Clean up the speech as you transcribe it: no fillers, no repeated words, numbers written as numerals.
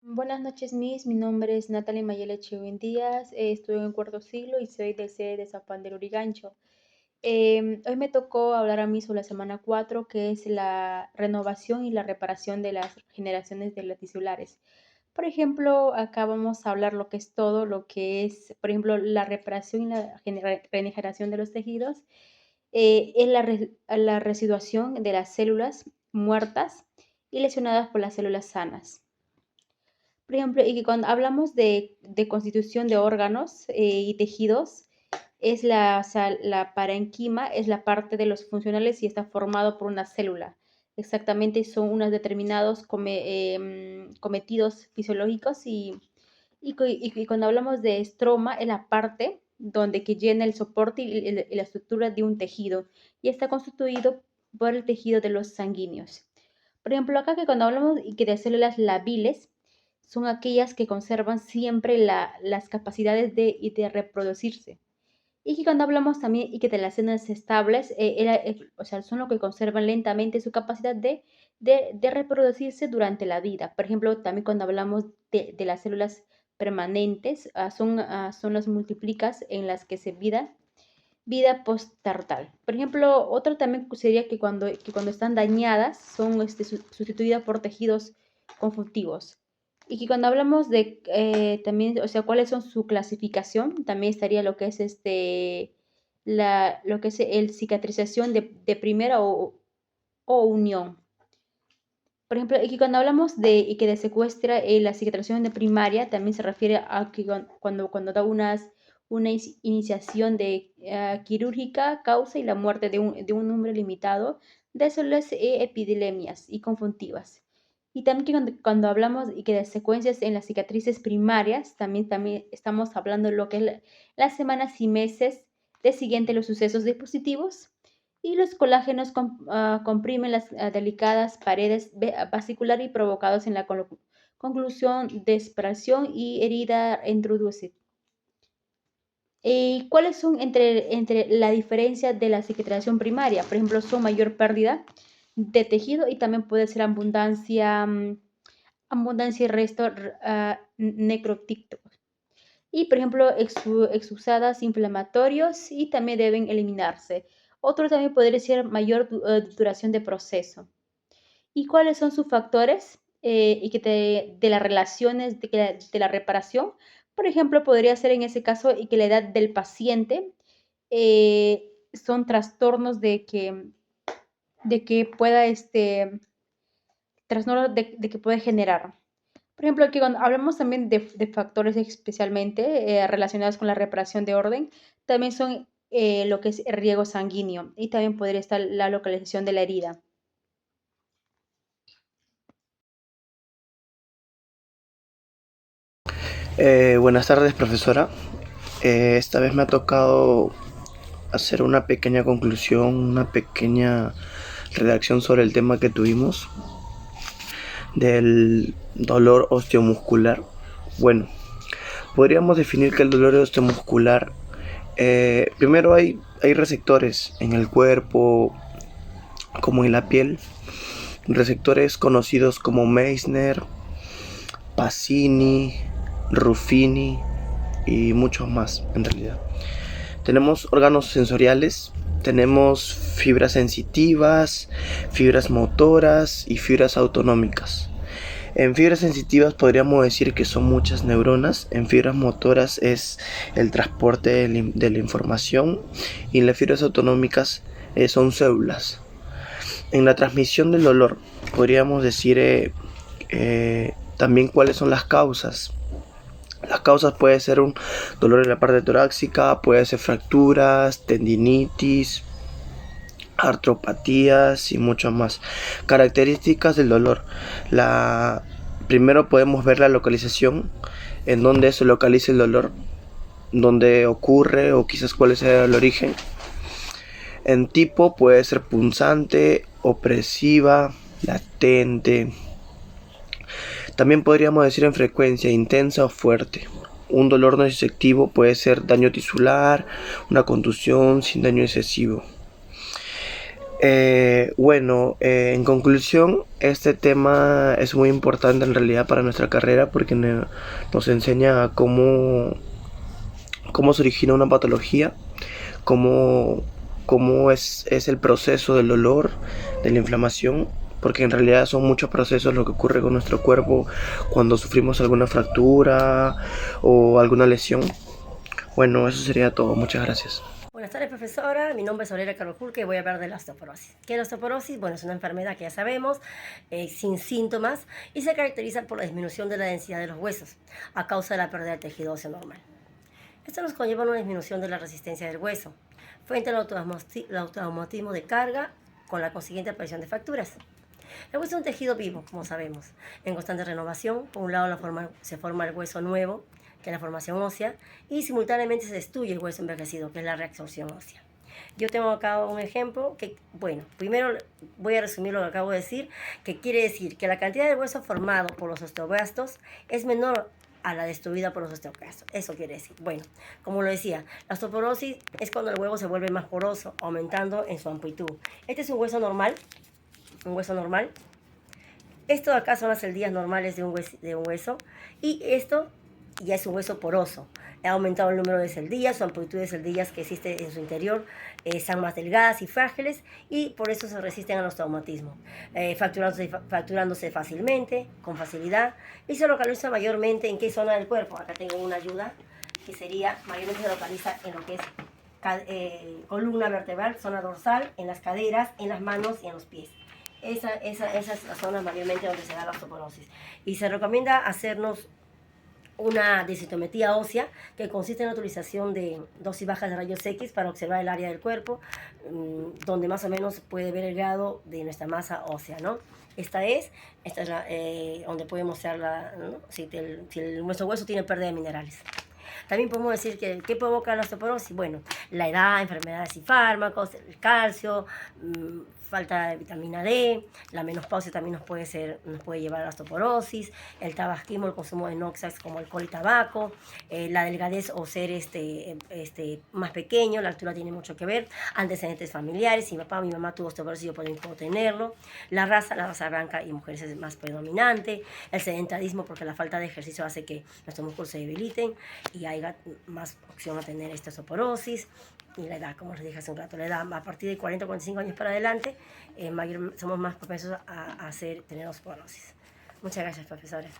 Buenas noches, Miss. Mi nombre es Natalie Mayele Chewin Díaz. Estudio en el cuarto siglo y soy del sede de San Juan del Urigancho. Hoy me tocó hablar a mí sobre la semana 4, que es la renovación y la reparación de las generaciones de laticulares. Por ejemplo, acá vamos a hablar lo que es todo, lo que es, por ejemplo, la reparación y la regeneración de los tejidos. Es la residuación de las células muertas y lesionadas por las células sanas. Por ejemplo, y que cuando hablamos de constitución de órganos y tejidos, es o sea, la parenquima es la parte de los funcionales y está formado por una célula. Exactamente, son unos determinados cometidos fisiológicos y cuando hablamos de estroma es la parte donde que llena el soporte y la estructura de un tejido y está constituido por el tejido de los sanguíneos. Por ejemplo, acá que cuando hablamos y que de células labiles, son aquellas que conservan siempre las capacidades de reproducirse. Y que cuando hablamos también y que de las células estables, o sea, son los que conservan lentamente su capacidad de reproducirse durante la vida. Por ejemplo, también cuando hablamos de las células permanentes, son las multiplicas en las que se vida posttartal. Por ejemplo, otro también sería que cuando están dañadas son sustituidas por tejidos conjuntivos. Y que cuando hablamos de también, o sea, cuáles son su clasificación, también estaría lo que es lo que es el cicatrización de primera o unión. Por ejemplo, y que cuando hablamos y que de secuestra la cicatrización de primaria, también se refiere a que cuando da una iniciación quirúrgica causa y la muerte de un número limitado de células epidilemias y conjuntivas. Y también que cuando hablamos y que de secuencias en las cicatrices primarias, también estamos hablando de lo que es las semanas y meses de siguiente los sucesos dispositivos y los colágenos comprimen las delicadas paredes vasculares y provocados en la conclusión de expresión y herida introducida. ¿Y cuáles son entre la diferencia de la cicatrización primaria? Por ejemplo, son mayor pérdida de tejido y también puede ser abundancia y resto necrotícticos. Y, por ejemplo, exudadas inflamatorios y también deben eliminarse. Otro también podría ser mayor duración de proceso. ¿Y cuáles son sus factores y de las relaciones de la reparación? Por ejemplo, podría ser en ese caso y que la edad del paciente son trastornos de que pueda trastornos de que puede generar. Por ejemplo, aquí cuando hablamos también de factores especialmente relacionados con la reparación de orden, también son lo que es el riego sanguíneo y también podría estar la localización de la herida. Buenas tardes, profesora. Esta vez me ha tocado hacer una pequeña conclusión, una pequeña redacción sobre el tema que tuvimos del dolor osteomuscular. Bueno, podríamos definir que el dolor osteomuscular, primero hay receptores en el cuerpo, como en la piel, receptores conocidos como Meissner, Pacini, Ruffini y muchos más en realidad. Tenemos órganos sensoriales, tenemos fibras sensitivas, fibras motoras y fibras autonómicas. En fibras sensitivas podríamos decir que son muchas neuronas, en fibras motoras es el transporte de la información y en las fibras autonómicas son células. En la transmisión del dolor podríamos decir también cuáles son las causas. Las causas puede ser un dolor en la parte torácica, puede ser fracturas, tendinitis, artropatías y mucho más. Características del dolor. Primero podemos ver la localización, en donde se localiza el dolor, donde ocurre o quizás cuál sea el origen. En tipo puede ser punzante, opresiva, latente. También podríamos decir en frecuencia intensa o fuerte. Un dolor no excesivo puede ser daño tisular, una contusión sin daño excesivo. En conclusión, este tema es muy importante en realidad para nuestra carrera porque nos enseña cómo se origina una patología, cómo, cómo es el proceso del dolor, de la inflamación, porque en realidad son muchos procesos lo que ocurre con nuestro cuerpo cuando sufrimos alguna fractura o alguna lesión. Bueno, eso sería todo. Muchas gracias. Buenas tardes, profesora. Mi nombre es Aurelia Carvajal y voy a hablar de la osteoporosis. ¿Qué es la osteoporosis? Bueno, es una enfermedad que ya sabemos, sin síntomas, y se caracteriza por la disminución de la densidad de los huesos a causa de la pérdida del tejido óseo normal. Esto nos conlleva una disminución de la resistencia del hueso frente al autotraumatismo de carga, con la consiguiente aparición de fracturas. El hueso es un tejido vivo, como sabemos, en constante renovación. Por un lado se forma el hueso nuevo, que es la formación ósea, y simultáneamente se destruye el hueso envejecido, que es la reabsorción ósea. Yo tengo acá un ejemplo que, bueno, primero voy a resumir lo que acabo de decir, que quiere decir que la cantidad de hueso formado por los osteoblastos es menor a la destruida por los osteoclastos. Eso quiere decir, bueno, como lo decía, la osteoporosis es cuando el hueso se vuelve más poroso, aumentando en su amplitud. Este es un hueso normal, Esto de acá son las celdillas normales de un hueso, y esto ya es un hueso poroso. Ha aumentado el número de celdillas, su amplitud de celdillas que existe en su interior están más delgadas y frágiles, y por eso se resisten a los traumatismos, fracturándose fácilmente, con facilidad, y se localiza mayormente en qué zona del cuerpo. Acá tengo una ayuda que sería, mayormente se localiza en lo que es columna vertebral, zona dorsal, en las caderas, en las manos y en los pies. Esas zonas mayormente donde se da la osteoporosis. Y se recomienda hacernos una densitometría ósea, que consiste en la utilización de dosis bajas de rayos X para observar el área del cuerpo donde más o menos puede ver el grado de nuestra masa ósea, ¿no? Esta es donde puede mostrar ¿no? si nuestro hueso tiene pérdida de minerales. También podemos decir que ¿qué provoca la osteoporosis? Bueno, la edad, enfermedades y fármacos, el calcio, falta de vitamina D, la menopausia también nos puede llevar a la osteoporosis, el tabaquismo, el consumo de noxias como alcohol y tabaco, la delgadez o ser más pequeño, la altura tiene mucho que ver, antecedentes familiares, si mi papá o mi mamá tuvo osteoporosis yo puedo tenerlo, la raza blanca y mujeres es más predominante, el sedentarismo porque la falta de ejercicio hace que nuestros músculos se debiliten y haya más opción a tener esta osteoporosis. Y la edad, como les dije hace un rato, la edad a partir de 40 o 45 años para adelante, somos más propensos a tener osteoporosis. Muchas gracias, profesores.